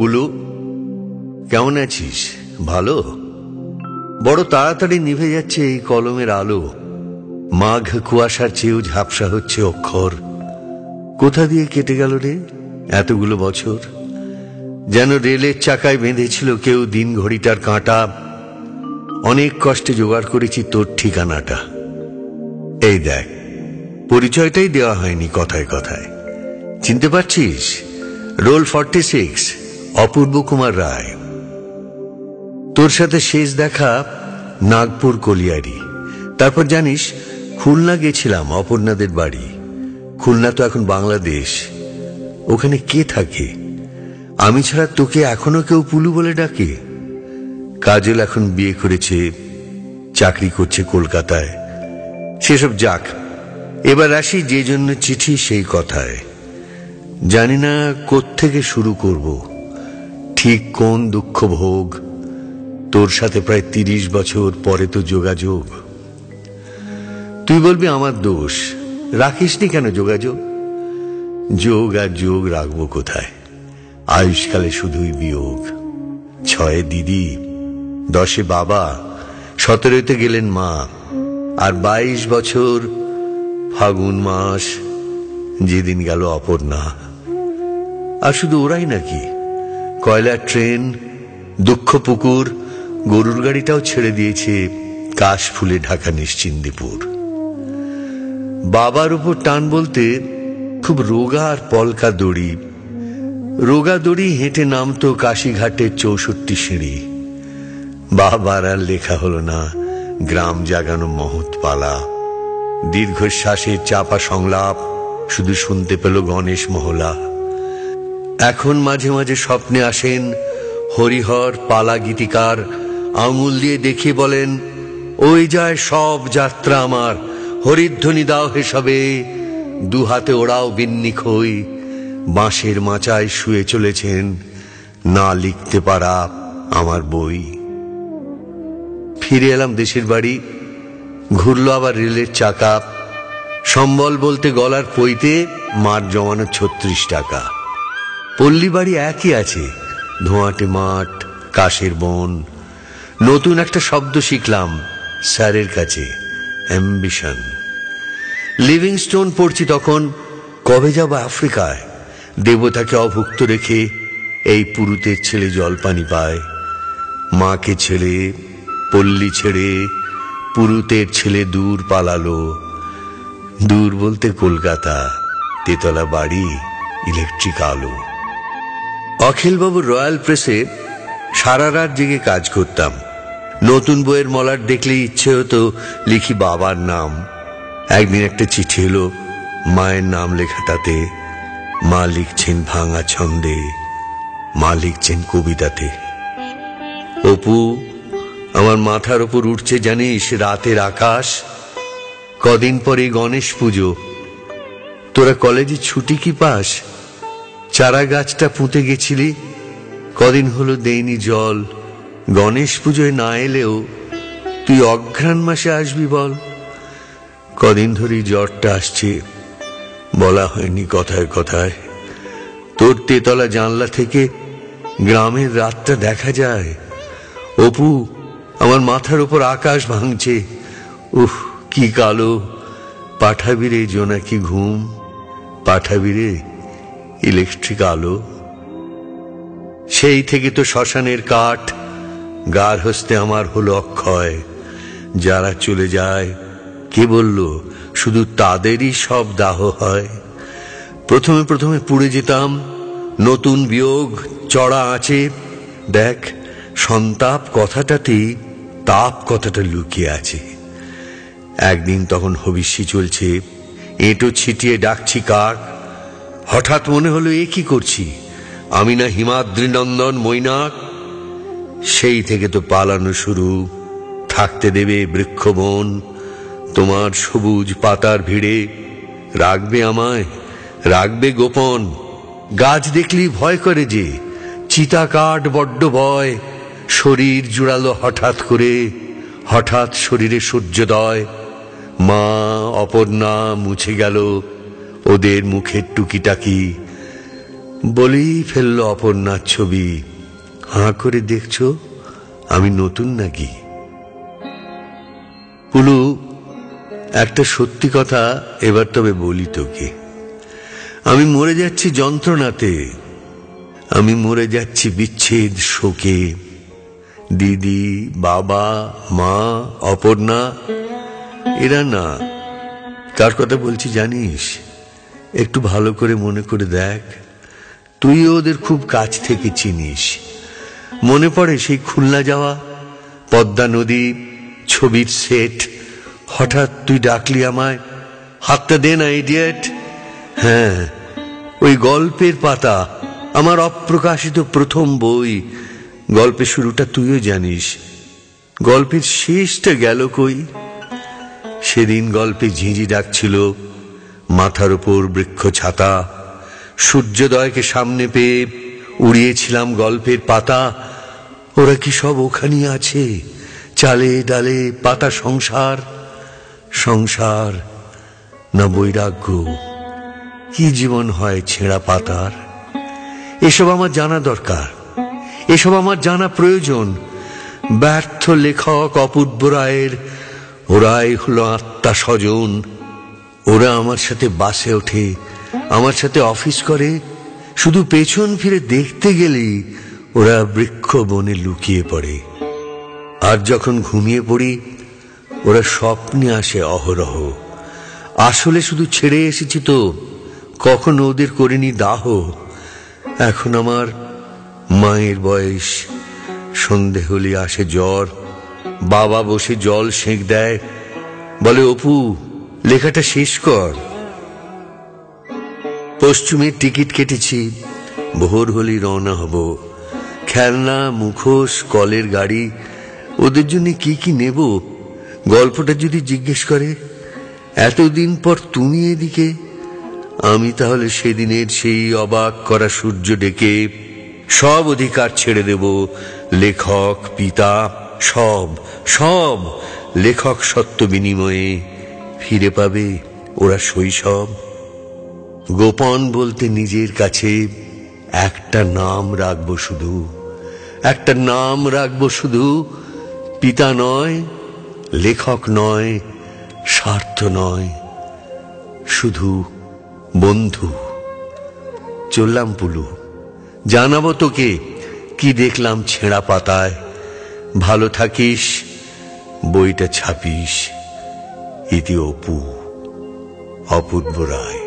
পুলু, কেমন আছিস? ভালো? বড় তাড়াতাড়ি নিভে যাচ্ছে এই কলমের আলো। মাঘ কুয়াশার চেয়েও ঝাপসা হচ্ছে অক্ষর। কোথা দিয়ে কেটে গেল রে এতগুলো বছর? যেন রেলের চাকায় বেঁধেছিল কেউ দিন ঘড়িটার কাঁটা। অনেক কষ্টে জোগাড় করেছি তোর ঠিকানাটা। এই দেখ, পরিচয়টাই দেওয়া হয়নি কথায় কথায়। চিনতে পারছিস? রোল 46, অপূর্ব কুমার রায়। তোর সাথে শেষ দেখা নাগপুর কলিয়ারি। তারপর জানিস খুলনা গেছিলাম অপর্ণাদের বাড়ি। খুলনা তো এখন বাংলাদেশ। ওখানে কে থাকে? আমি ছাড়া তোকে এখনো কেউ পুলু বলে ডাকে? কাজল এখন বিয়ে করেছে, চাকরি করছে কলকাতায়। সেসব যাক, এবার আসি যে জন্য চিঠি সেই কথায়। জানি না কোত্থেকে শুরু করব, ঠিক কোন দুঃখ ভোগ। তোর সাথে প্রায় 30 বছর পরে তো যোগাযোগ। তুই বলবি আমার দোষ, রাখিসনি কেন যোগাযোগ? যোগ আর যোগ রাখবো কোথায়? আয়ুষ্কালে শুধুই বিয়োগ। 6 দিদি, 10 বাবা, 17তে গেলেন মা, আর 22 বছর ফাগুন মাস যেদিন গেল অপর্ণা। আর শুধু ওরাই নাকি, কয়লার ট্রেন, দুঃখ পুকুর, গরুর গাড়িটাও ছেড়ে দিয়েছে কাশ ফুলে ঢাকা নিশ্চিন্দিপুর। বাবার উপর টান বলতে খুব রোগা আর পলকা দড়ি। রোগা দড়ি হেঁটে নামতো কাশীঘাটের 64 সিঁড়ি। বাবার আর লেখা হলো না গ্রাম জাগানো মহৎ পালা। দীর্ঘশ্বাসের চাপা সংলাপ শুধু শুনতে পেল গণেশ মহলা। এখন মাঝে মাঝে স্বপ্নে আসেন হরিহর পালা গীতিকার, আঙুল দিয়ে দেখিয়ে বলেন, ওই যায় সব যাত্রা আমার, হরিধ্বনি দাও হে সবে। দুহাতে ওড়াও বিন্নি খই, বাঁশের মাচায় শুয়ে চলেছেন না লিখতে পারা আমার বই। ফিরে এলাম দেশের বাড়ি। ঘুরলো আবার রেলের চাকা। সম্বল বলতে গলার পইতে মাঠ জমানো 36 টাকা। পল্লী বাড়ি একই আছে, ধোঁয়াটে মাঠ, কাশের বন। নতুন একটা শব্দ শিখলাম স্যারের কাছে, অ্যাম্বিশন। লিভিংস্টোন পড়ছি তখন। কবে যাব আফ্রিকায়? দেবতাকে অভুক্ত রেখে এই পুরুতের ছেলে জলপানি পায়। মাকে ছেড়ে, পল্লী ছেড়ে, পুরুতের ছেলে দূর পালালো। দূর বলতে কলকাতা, তেতলা বাড়ি, ইলেকট্রিক আলো। অখিলবাবুর রয়্যাল প্রেসে সারা রাত জেগে কাজ করতাম। নতুন বইয়ের মলাট দেখলে ইচ্ছে হতো লিখি বাবার নাম। একদিন একটা চিঠি এলো, মায়ের নাম লেখা তাতে। মা লিখছেন ভাঙা ছন্দে, মা লিখছেন কবিতাতে। অপু, আমার মাথার ওপর উঠছে জানিস রাতের আকাশ। কদিন পরে গণেশ পুজো। তোরা কলেজে ছুটি কি পাস? চারা গাছটা পুঁতে গেছিলি, কদিন হলো দেইনি জল। গণেশ পুজোয় না এলেও তুই অঘ্রাণ মাসে আসবি বল। কদিন ধরেই জ্বরটা আসছে, বলা হয়নি কথায় কথায়। তোর তেতলা জানলা থেকে গ্রামের রাতটা দেখা যায়। অপু, আমার মাথার উপর আকাশ ভাঙছে। উহ, কি কালো। পাঠাবি রে জোনাকি ঘুম, পাঠাবি রে ইলেকট্রিক আলো। সেই থেকে তো শ্মশানের কাঠ, গার হস্তে আমার হলো অক্ষয়। যারা চলে যায় কে বলল শুধু তাদেরই সব দাহ হয়? প্রথমে প্রথমে পুড়ে যেতাম, নতুন বিয়োগ চড়া আছে। দেখ, সন্তাপ কথাটাতেই তাপ কথাটা লুকিয়ে আছে। একদিন তখন হবিষ্যি চলছে, এঁটো ছিটিয়ে ডাকছি কাক। হঠাৎ মনে হলো এ কি করছি, আমি না হিমাদ্রি নন্দন মৈনাক? সেই থেকে তো পালানো শুরু। থাকতে দেবে বৃক্ষবন তোমার সবুজ পাতার ভিড়ে? রাখবে আমায়, রাখবে গোপন? গাছ দেখলেই ভয় করে যে, চিতা কাঠ বড্ড ভয়। শরীর জুড়ালো হঠাৎ করে, হঠাৎ শরীরে সূর্যোদয়। মা অপর্ণা মুছে গেল ওদের মুখের টুকিটাকি। বলেই ফেলল অপর্ণার ছবি। হাঁ করে দেখছো আমি নতুন নাকি? পুলু, একটা সত্যি কথা এবার তবে বলি তোকে। আমি মরে যাচ্ছি যন্ত্রণাতে, আমি মরে যাচ্ছি বিচ্ছেদ শোকে। দিদি, বাবা, মা, অপর্ণা এরা না। কার কথা বলছি জানিস? একটু ভালো করে মনে করে দেখ, তুই ওদের খুব কাছ থেকে চিনিস। মনে পড়ে সেই খুলনা যাওয়া, পদ্মা নদী, ছবির সেট। হঠাৎ তুই ডাকলি আমায়, হাতটা দে না ইডিয়েট। হ্যাঁ, ওই গল্পের পাতা, আমার অপ্রকাশিত প্রথম বই। গল্পের শুরুটা তুইও জানিস, গল্পের শেষটা গেল কই? সেদিন গল্পে ঝিঁঝি ডাকছিল, মাথার উপর বৃক্ষ ছাতা। সূর্যোদয়কে সামনে পেয়ে উড়িয়েছিলাম গল্পের পাতা। ওরা কি সব ওখানেই আছে? চালে ডালে পাতা সংসার, সংসার না বৈরাগ্য? কি জীবন হয় ছেঁড়া পাতার? এসব আমার জানা দরকার, এসব আমার জানা প্রয়োজন। ব্যর্থ লেখক অপূর্ব রায়ের ওরাই হলো আত্মা স্বজন। ওরা আমার সাথে বাসে ওঠে, আমার সাথে অফিস করে, শুধু পেছন ফিরে দেখতে গেলেই ওরা বৃক্ষ বনে লুকিয়ে পড়ে। আর যখন ঘুমিয়ে পড়ি, ওরা স্বপ্নে আসে অহরহ। আসলে শুধু ছেড়ে এসেছি তো, কখনো ওদের করিনি দাহ। এখন আমার মায়ের বয়স, সন্ধে হলে আসে জ্বর। বাবা বসে জল সেঁক দেয়, বলে অপু লেখাটা শেষ কর। পশ্চিমের টিকিট কেটেছি, ভোর হলেই রওনা হব। খেলনা, মুখোশ, কলের গাড়ি, ওদের জন্য কি কি নেব? গল্পটা যদি জিজ্ঞেস করে, এতদিন পর তুমি এদিকে, আমি তাহলে সেদিনের সেই অবাক করা সূর্য ডেকে সব অধিকার ছেড়ে দেব। লেখক, পিতা, সব সব লেখক সত্য বিনিময়ে ফিরে পাবে ওরা শৈশব। গোপন বলতে নিজের কাছে একটা নাম রাখবো শুধু, একটা নাম রাখবো শুধু। পিতা নয়, লেখক নয়, স্বার্থ নয়, শুধু বন্ধু। চললাম পুলু, জানাবো তোকে কি দেখলাম ছেঁড়া পাতায়। ভালো থাকিস, বইটা ছাপিস। ইতি অপু, অপূর্ব রায়।